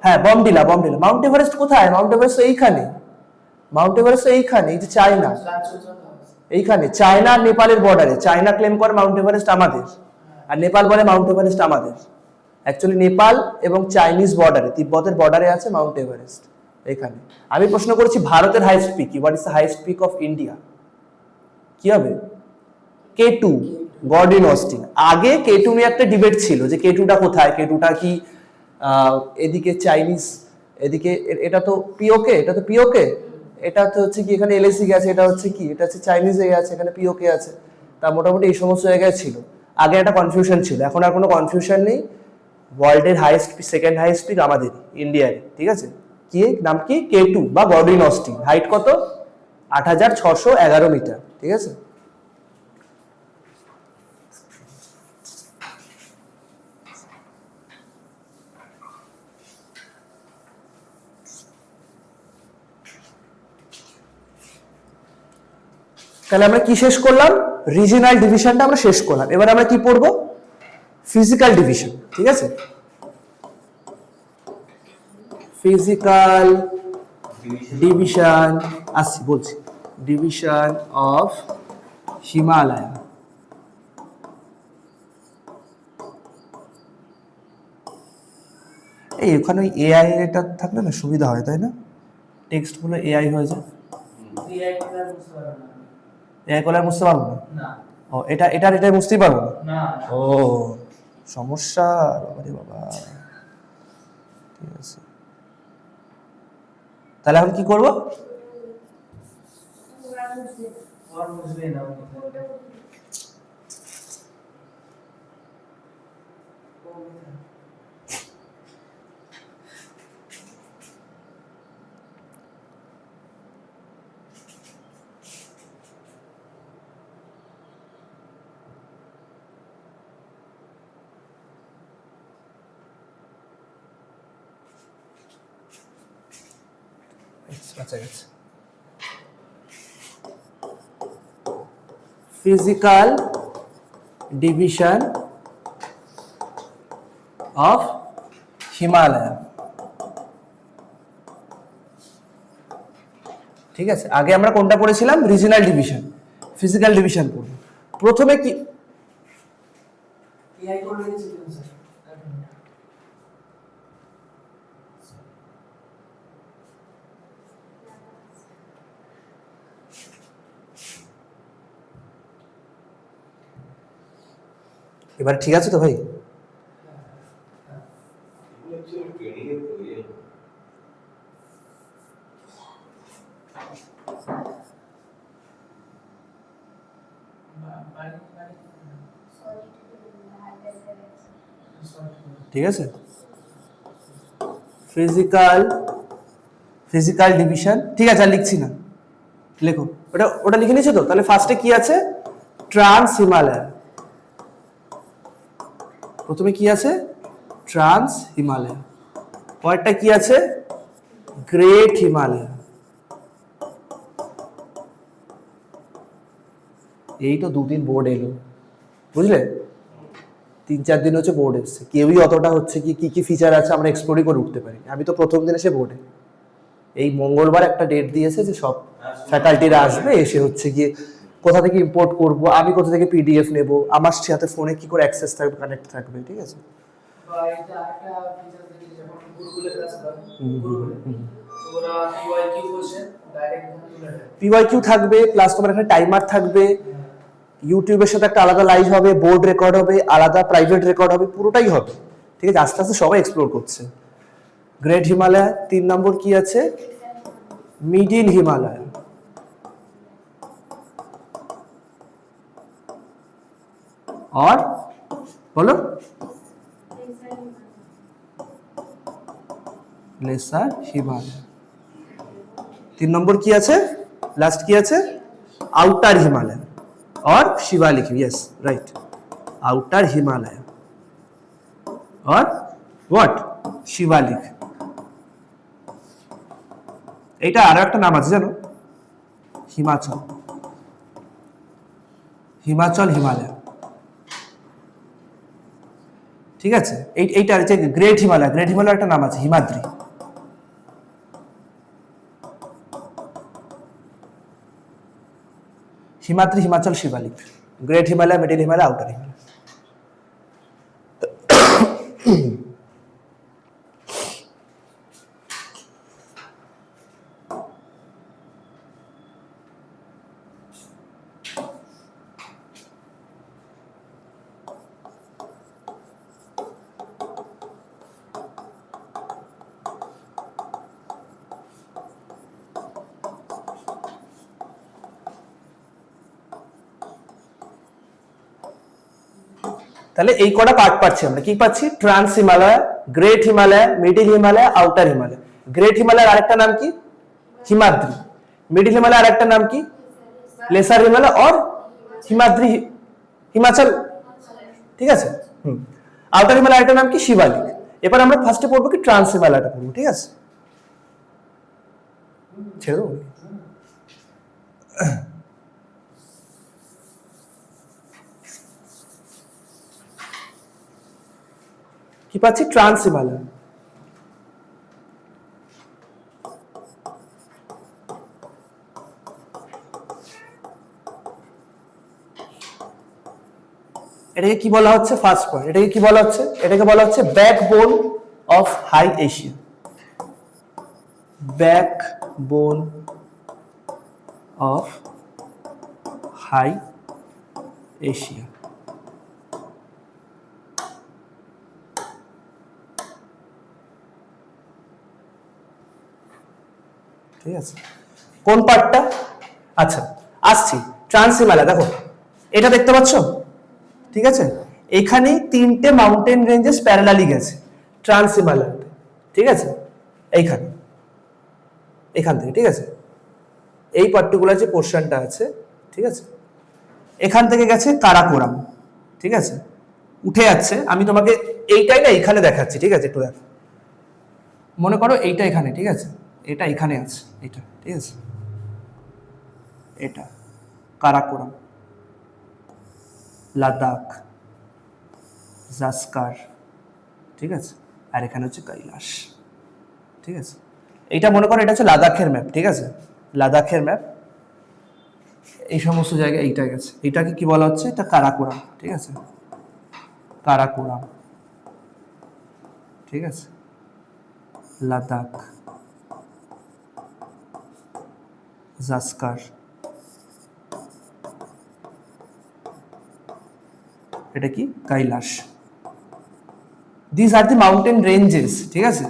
হ্যাঁ, বমডিলা। মাউন্ট এভারেস্ট কোথায়? মাউন্ট এভারেস্ট এইখানে, মাউন্ট এভারেস্ট এইখানে, এই যে চায়না, এইখানে চায়না আর নেপালের বর্ডারে। চায়না ক্লেম করে মাউন্ট এভারেস্ট আমাদের, আর নেপাল বলে মাউন্ট এভারেস্ট আমাদের। অ্যাকচুয়ালি নেপাল এবং চাইনিজ বর্ডারে, তিব্বতের বর্ডারে আছে মাউন্ট এভারেস্ট এখানে। আমি প্রশ্ন করেছি ভারতের হাইয়েস্ট পিক কি? What is the highest peak of India? কি হবে? K2, Gordon Austin. আগে K2 নিয়ে একটা ডিবেট ছিল যে K2টা কোথায়, K2টা কি এদিকে চাইনিজ, এদিকে এটা তো পিওকে, এটা তো পিওকে, এটা তো হচ্ছে কি এখানে এলএসি গেছে, এটা হচ্ছে কি, এটা হচ্ছে চাইনিজে আছে, এখানে পিওকে আছে। তা মোটামুটি এই সমস্ত জায়গায় ছিল আগে, একটা কনফিউশন ছিল। এখন আর কোনো কনফিউশন নেই। ওয়ার্ল্ডের হাইয়েস্ট, সেকেন্ড হাইয়েস্ট পিক আমাদের ইন্ডিয়ার, ঠিক আছে। কি নাম কি? K2 বা গর্ডন অস্টিন। হাইট কত? 8611 মিটার, ঠিক আছে। তাহলে আমরা কি শেষ করলাম? রিজিয়নাল ডিভিশনটা আমরা শেষ করলাম। এবার আমরা কি পড়বো? ফিজিক্যাল ডিভিশন, ঠিক আছে। ফিজিক্যাল ডিভিশন আসছি, বলছি। Division of Himalaya. এই ওখানে ওই এআই এটা থাকলে না সুবিধা হয়, তাই না? টেক্সট গুলো এআই হয়ে যায়। এআই করলে আর বুঝতে পারবো না। ও এটা বুঝতেই পারবো না। ও সমস্যা, বাবারে বাবা। ঠিক আছে, তাহলে এখন কি করবো? ফিজিক্যাল ডিভিশন অফ হিমালয়, ঠিক আছে। আগে আমরা কোনটা পড়েছিলাম? Regional division. ফিজিক্যাল ডিভিশন পড়ব। প্রথমে কি এবার ঠিক আছে তো ভাই? অ্যাকচুয়ালি ট্রেনিং এর প্রয়োজন। ঠিক আছে, ফিজিক্যাল ফিজিক্যাল ডিভিশন, ঠিক আছে আর লিখছি না, লেখো ওটা, ওটা লিখে নিয়েছো তো? তাহলে ফার্স্টে কি আছে? ট্রান্স হিমালয়। প্রথমে কি আছে? ট্রান্স হিমালয়। পরেরটা কি আছে? গ্রেট হিমালয়। এই তো দুদিন বোর্ড এলো, বুঝলে? 3-4 দিন হচ্ছে বোর্ড এসছে, কেউই অতটা হচ্ছে কি কি ফিচার আছে আমরা এক্সপ্লোরই করে উঠতে পারি। আমি তো প্রথম দিন এসে বোর্ডে, এই মঙ্গলবার একটা ডেট দিয়েছে যে সব ফ্যাকাল্টিরা আসবে, এসে হচ্ছে গিয়ে কোথা থেকে ইম্পোর্ট করব, আমি কোথা থেকে পিডিএফ নেব, আমার সাথে ফোনে কি করে অ্যাক্সেস থাকবে, কানেক্ট থাকবে, ঠিক আছে? পিওয়াইকিউ থাকবে, প্লাস তোমার এখানে টাইমার থাকবে, ইউটিউবের সাথে একটা আলাদা লাইভ হবে, বোর্ড রেকর্ড হবে, আলাদা প্রাইভেট রেকর্ড হবে, পুরোটাই হবে, ঠিক আছে? আস্তে আস্তে সবাই এক্সপ্লোর করছে। গ্রেট হিমালয়। 3 নম্বর কি আছে? মিডিল হিমালয়। और बोलो लेसर हिमालय। 3 নম্বর কি আছে? লাস্ট কি আছে? আউটার হিমালয় और Shivalik. Yes right, outer Himalaya और व्हाट? शिवालिक। এটা আরো একটা নাম আছে জানো? হিমাচল। হিমাচল হিমালয়, ঠিক আছে? এইটা হচ্ছে গ্রেট হিমালয়। গ্রেট হিমালয় একটা নাম আছে Himadri. Himadri, Himachal, Shivalik. Great Himalaya, middle Himalaya, outer Himalaya. তাহলে এই কটা পার্ট পাচ্ছি আমরা। কি পাচ্ছি? Trans Himalaya, great Himalaya, middle Himalaya, outer Himalaya. Great হিমালয়ের আরেকটা নাম কি? হিমাদ্রি। মিডিল হিমালয় আরেকটা নাম কি? লেসার হিমালয়, और হিমাদ্রি, হিমাচল, ঠিক আছে? আউটার হিমালয় আরেকটা নাম কি? শিবালিক। এবার আমরা ফার্স্টে পড়বো কি? ট্রান্স হিমালয়টা পড়বো, ঠিক আছে? ছেড়ে দেবো? কি পাচ্ছি? ট্রান্স হিমালয়। এটাকে কি বলা হচ্ছে? ফার্স্ট পয়েন্ট, এটাকে কি বলা হচ্ছে? এটাকে বলা হচ্ছে backbone of high Asia. Backbone of high Asia. ঠিক আছে? কোন পার্টটা? আচ্ছা আসছি। ট্রান্স হিমালয় দেখো, এটা দেখতে পাচ্ছ, ঠিক আছে? এখানে 3টে মাউন্টেন রেঞ্জেস প্যারালালি গেছে ট্রান্স হিমালয়, ঠিক আছে? এইখানে, এখান থেকে, ঠিক আছে? এই পার্টিকুলার যে পোর্শনটা আছে, ঠিক আছে, এখান থেকে গেছে কারাকোরাম, ঠিক আছে? উঠে যাচ্ছে। আমি তোমাকে এইটাই না এখানে দেখাচ্ছি, ঠিক আছে? একটু দেখো, মনে করো এইটা এখানে, ঠিক আছে? এটা এখানে আছে, এটা, ঠিক আছে? এটা কারাকোরাম, লাদাখ, জাস্কার, ঠিক আছে? আর এখানে হচ্ছে কৈলাস, ঠিক আছে? এইটা মনে করো এটা হচ্ছে লাদাখের ম্যাপ, ঠিক আছে? লাদাখের ম্যাপ, এই সমস্ত জায়গায় এইটা গেছে। এটাকে কি বলা হচ্ছে? এটা কারাকোরাম, ঠিক আছে? কারাকোরাম, ঠিক আছে? লাদাখ, জাস্কার, এটা কি Kailash. This are the mountain ranges, ঠিক আছে,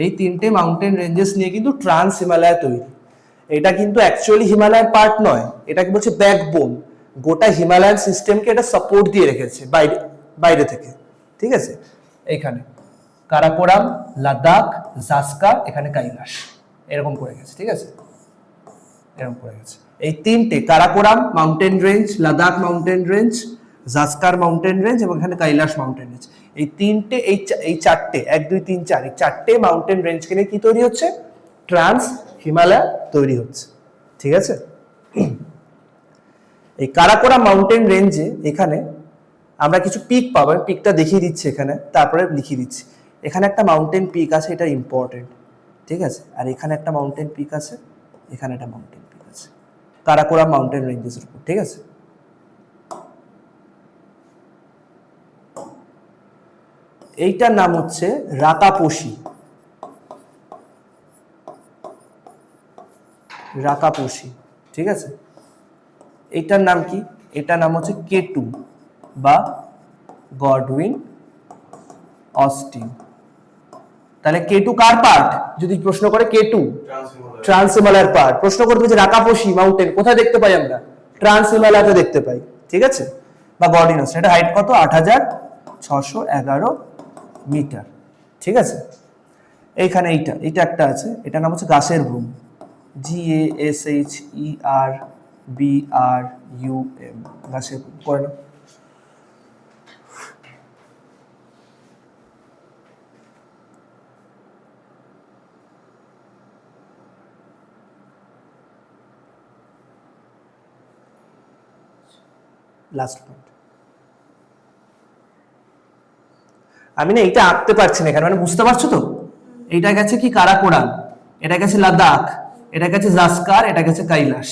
এই তিনটে মাউন্টেন রেঞ্জেস নিয়ে কিন্তু ট্রান্স হিমালয় তৈরি। এটা কিন্তু অ্যাকচুয়ালি হিমালয়ের পার্ট নয়, এটাকে বলছে ব্যাকবোন। গোটা হিমালয়ান সিস্টেমকে এটা সাপোর্ট দিয়ে রেখেছে বাইরে বাইরে থেকে, ঠিক আছে। এইখানে কারাকোরাম, লাদাখ, জাস্কার, এখানে কৈলাস, এরকম করে গেছে, ঠিক আছে, এরকম করে গেছে। এই তিনটে Karakoram mountain range, Ladakh mountain range, Zanskar mountain range এবং এখানে কৈলাস মাউন্টেন রেঞ্জ, এই তিনটে এই চারটে 1 2 3 4 এই চারটে মাউন্টেন রেঞ্জকে নিয়ে কি তৈরি হচ্ছে? ট্রান্স হিমালয় তৈরি হচ্ছে, ঠিক আছে। এই কারাকোরাম মাউন্টেন রেঞ্জে এখানে আমরা কিছু পিক পাবো, আমি পিকটা দেখিয়ে দিচ্ছি এখানে, তারপরে লিখিয়ে দিচ্ছি। এখানে একটা মাউন্টেন পিক আছে, এটা ইম্পর্টেন্ট, ঠিক আছে। আর এখানে একটা মাউন্টেন পিক আছে, এখানে একটা মাউন্টেন পিক আছে, কারাকোরাম মাউন্টেন রেঞ্জেসের উপর, ঠিক আছে। এইটার নাম হচ্ছে রাকাপোশি, রাকাপোশি, ঠিক আছে। এইটার নাম কি? এটার নাম হচ্ছে কেটু বা গডউইন অস্টিন। তাহলে কেটু কার পার্ট? যদি প্রশ্ন করে কেটু ট্রান্স হিমালয়ের পার্ট, প্রশ্ন করতে যে রাকাপোশি মাউন্টেন কোথায় দেখতে পাই আমরা? ট্রান্স হিমালয়তে দেখতে পাই, ঠিক আছে, বা গডউইন অস্টিন। এটা হাইট কত? 8611 মিটার, ঠিক আছে। এইখানে এইটা একটা আছে, এটার নাম হচ্ছে গাছের ব্রুম, GASHERBRUM, গাছের ব্রুম, করে না? লাস্ট পয়েন্ট, আমি না এইটা আঁকতে পারছি না এখানে, মানে বুঝতে পারছো তো? এইটা গেছে কি কারাকোরাম, এটা গেছে লাদাখ, এটা গেছে জাস্কার, এটা গেছে কৈলাস,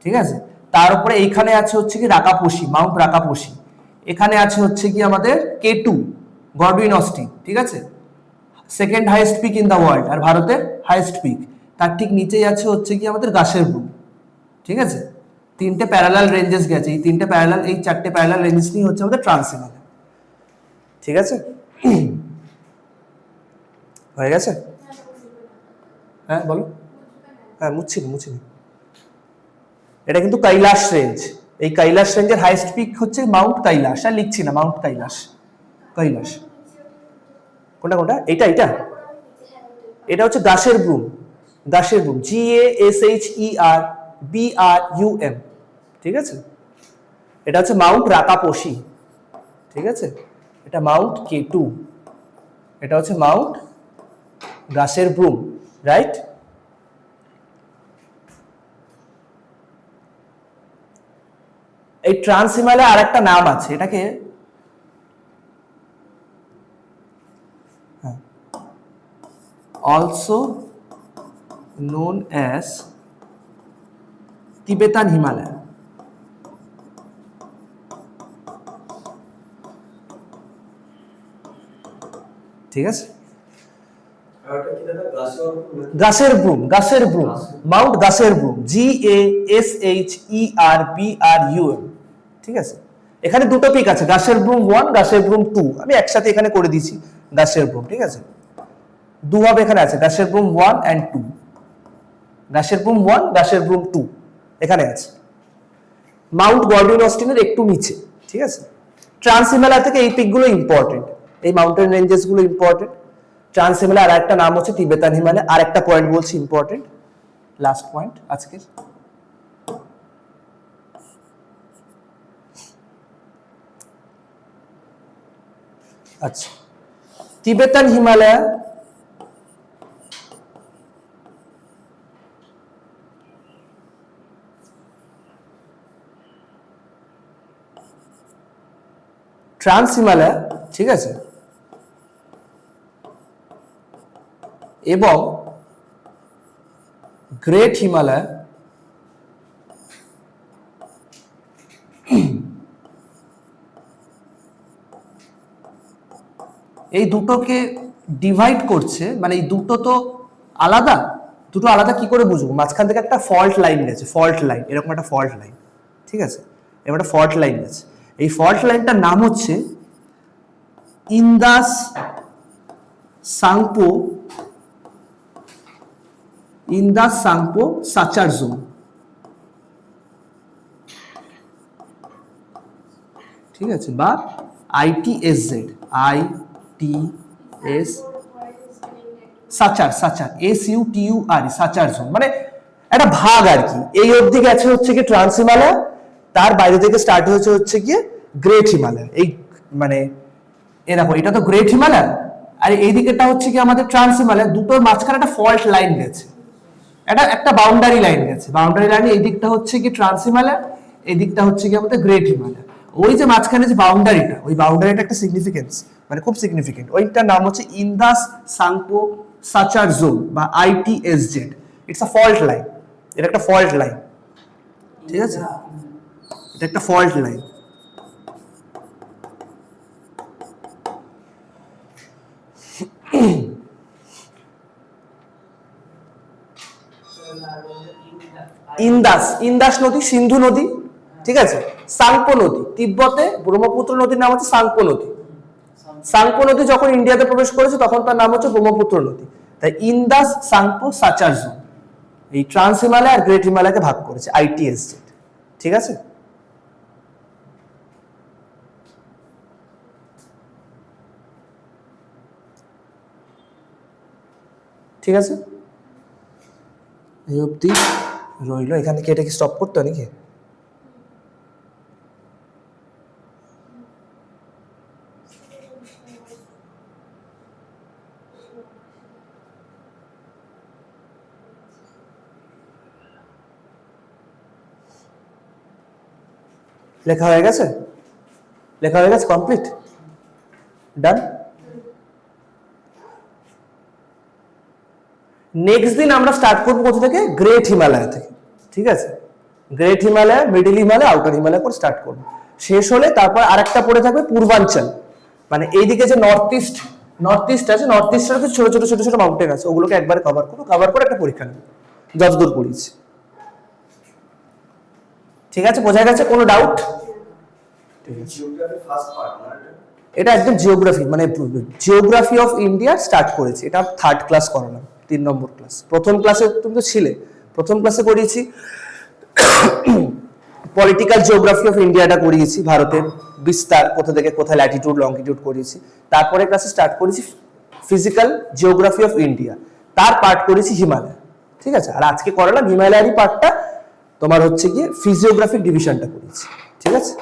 ঠিক আছে। তার উপরে এইখানে আছে হচ্ছে কি রাকাপোশি, মাউন্ট রাকাপোশি। এখানে আছে হচ্ছে কি আমাদের কেটু, গডউইন অস্টিন, ঠিক আছে, second highest peak in the world, আর ভারতের হাইয়েস্ট পিক। তার ঠিক নিচেই আছে হচ্ছে কি আমাদের গাছের ব্রুম, ঠিক আছে। তিনটে প্যারালাল রেঞ্জেস গেছে, এই তিনটে প্যারালাল, এই চারটে প্যারালাল রেঞ্জেস নিয়ে হচ্ছে আমাদের ট্রান্স হিমালয়, ঠিক আছে। হয়ে গেছে? হ্যাঁ বলো। হ্যাঁ মুছিনি। এটা কিন্তু কৈলাস রেঞ্জ, এই কৈলাস রেঞ্জের হাইয়েস্ট পিক হচ্ছে মাউন্ট কৈলাস, আর লিখছি না, মাউন্ট কৈলাস, কৈলাস। কোনটা? এটা এটা হচ্ছে গাছের ব্রুম, গাছের ব্রুম, GASHERBRUM, ঠিক আছে। এটা হচ্ছে মাউন্ট রাকাপোশি, ঠিক আছে। এটা মাউন্ট কেটু, এটা হচ্ছে মাউন্ট গাছের ব্রুম, রাইট। এই ট্রান্স হিমালয় আর একটা নাম আছে, এটাকে অলসো নোন অ্যাজ তিবেতান হিমালয়, ঠিক আছে। গাছের ব্রুম, মাউন্ট গাছের ব্রুম, GASHERBRUM, ঠিক আছে। এখানে দুটো পিক আছে, গাছের ব্রুম 1, গাছের ব্রুম 2, আমি একসাথে এখানে করে দিয়েছি গাছের ব্রুম, ঠিক আছে। দুভাবে এখানে আছে, গাছের ব্রুম 1 and 2, গাছের ব্রুম 1, গাছের ব্রুম 2 এখানে আছে, মাউন্ট গডউইন অস্টিনের একটু নিচে, ঠিক আছে। ট্রান্স হিমালয় থেকে এই পিকগুলো ইম্পর্টেন্ট, এই মাউন্টেন রেঞ্জেস গুলো ইম্পর্টেন্ট। ট্রান্স হিমালয় আর একটা নাম হচ্ছে তিবেতান হিমালয়। আর একটা পয়েন্ট বলছি ইম্পর্টেন্ট, লাস্ট পয়েন্ট আজকের, আচ্ছা। তিবেতান হিমালয় ট্রান্স হিমালয়, ঠিক আছে, এবং গ্রেট হিমালয় এই দুটোকে ডিভাইড করছে, মানে এই দুটো তো আলাদা, দুটো আলাদা কি করে বুঝবো? মাঝখান থেকে একটা ফল্ট লাইন গেছে, ফল্ট লাইন, এরকম একটা ফল্ট লাইন, ঠিক আছে, এরকম একটা ফল্ট লাইন গেছে। এই ফল্ট লাইনটার নাম হচ্ছে ইন্দাস সাংপো সাচার জোন। ঠিক আছে, বা ITSZ, Sachar SUTUR, Sachar zone, মানে একটা ভাগ আর কি। এই অবধি গেছে হচ্ছে কি ট্রান্স হিমালয়, তার বাইরে থেকে স্টার্ট হয়েছে হচ্ছে গিয়ে গ্রেট হিমালয়। এই মানে এ দেখো, এটা তো গ্রেট হিমালয়, আর এই দিকেটা হচ্ছে কি আমাদের ট্রান্স হিমালয়। দুটোর মাঝখানে একটা ফল্ট লাইন গেছে, একটা বাউন্ডারি লাইন গেছে। বাউন্ডারি লাইনে এই দিকটা হচ্ছে কি ট্রান্স হিমালয়, এই দিকটা হচ্ছে কি আমাদের গ্রেট হিমালয়। ওই যে মাঝখানে যে বাউন্ডারিটা, ওই বাউন্ডারিটা একটা সিগনিফিকেন্স, মানে খুব সিগনিফিকেন্ট। ওইটার নাম হচ্ছে ইন্দাস সাংপো সাচার জোন বা ITSZ। It's a fault line, এটা একটা ফল্ট লাইন। ঠিক আছে, এটা একটা ফল্ট লাইন। ইন্দাস নদী, সিন্ধু নদী, ঠিক আছে। সাংপো নদী, তিব্বতে ব্রহ্মপুত্র নদীর নাম হচ্ছে সাংপো নদী। সাংপো নদী যখন ইন্ডিয়াতে প্রবেশ করেছে তখন তার নাম হচ্ছে ব্রহ্মপুত্র নদী। তাই ইন্দাস সাংপো সাচার জোন এই ট্রান্স হিমালয় আর গ্রেট হিমালয়কে ভাগ করেছে, ITSZ। ঠিক আছে, ঠিক আছে, এই অবধি রইল। এখানে কি এটা কি স্টপ করতে হয় নাকি? লেখা হয়ে গেছে, লেখা হয়ে গেছে, কমপ্লিট, ডান। নেক্সট দিন আমরা স্টার্ট করবো কোথা থেকে? গ্রেট হিমালয় থেকে। ঠিক আছে, great Himalaya, middle Himalaya, outer Himalaya করে স্টার্ট করবো। শেষ হলে তারপর আরেকটা পড়ে থাকবে পূর্বাঞ্চল, মানে এইদিকে যে নর্থ ইস্ট আছে, নর্থ ইস্টের ছোট ছোট ছোট ছোট মাউন্টেন আছে, ওগুলোকে একবারে কভার করে একটা পরীক্ষা নেবে যতদূর পড়িয়েছি। ঠিক আছে, বোঝা গেছে? কোনো ডাউট? জিওগ্রাফি ফার্স্ট পার্ট না এটা? এটা একদম জিওগ্রাফি, মানে জিওগ্রাফি অফ ইন্ডিয়া স্টার্ট করেছি। এটা 3rd ক্লাস করালাম, 3 নম্বর ক্লাস। প্রথম ক্লাসে তুমি তো ছিলে, প্রথম ক্লাসে করিয়েছি পলিটিক্যাল জিওগ্রাফি অফ ইন্ডিয়াটা করিয়েছি, ভারতের বিস্তার কোথা থেকে কোথায়, ল্যাটিটিউড লংটিটিউড করিয়েছি। তারপরে ক্লাসে স্টার্ট করেছি ফিজিক্যাল জিওগ্রাফি অফ ইন্ডিয়া, তার পার্ট করেছি হিমালয়। ঠিক আছে, আর আজকে করালাম হিমালয়ারই পার্টটা, তোমার হচ্ছে গিয়ে ফিজিওগ্রাফিক ডিভিশনটা করেছি। ঠিক আছে।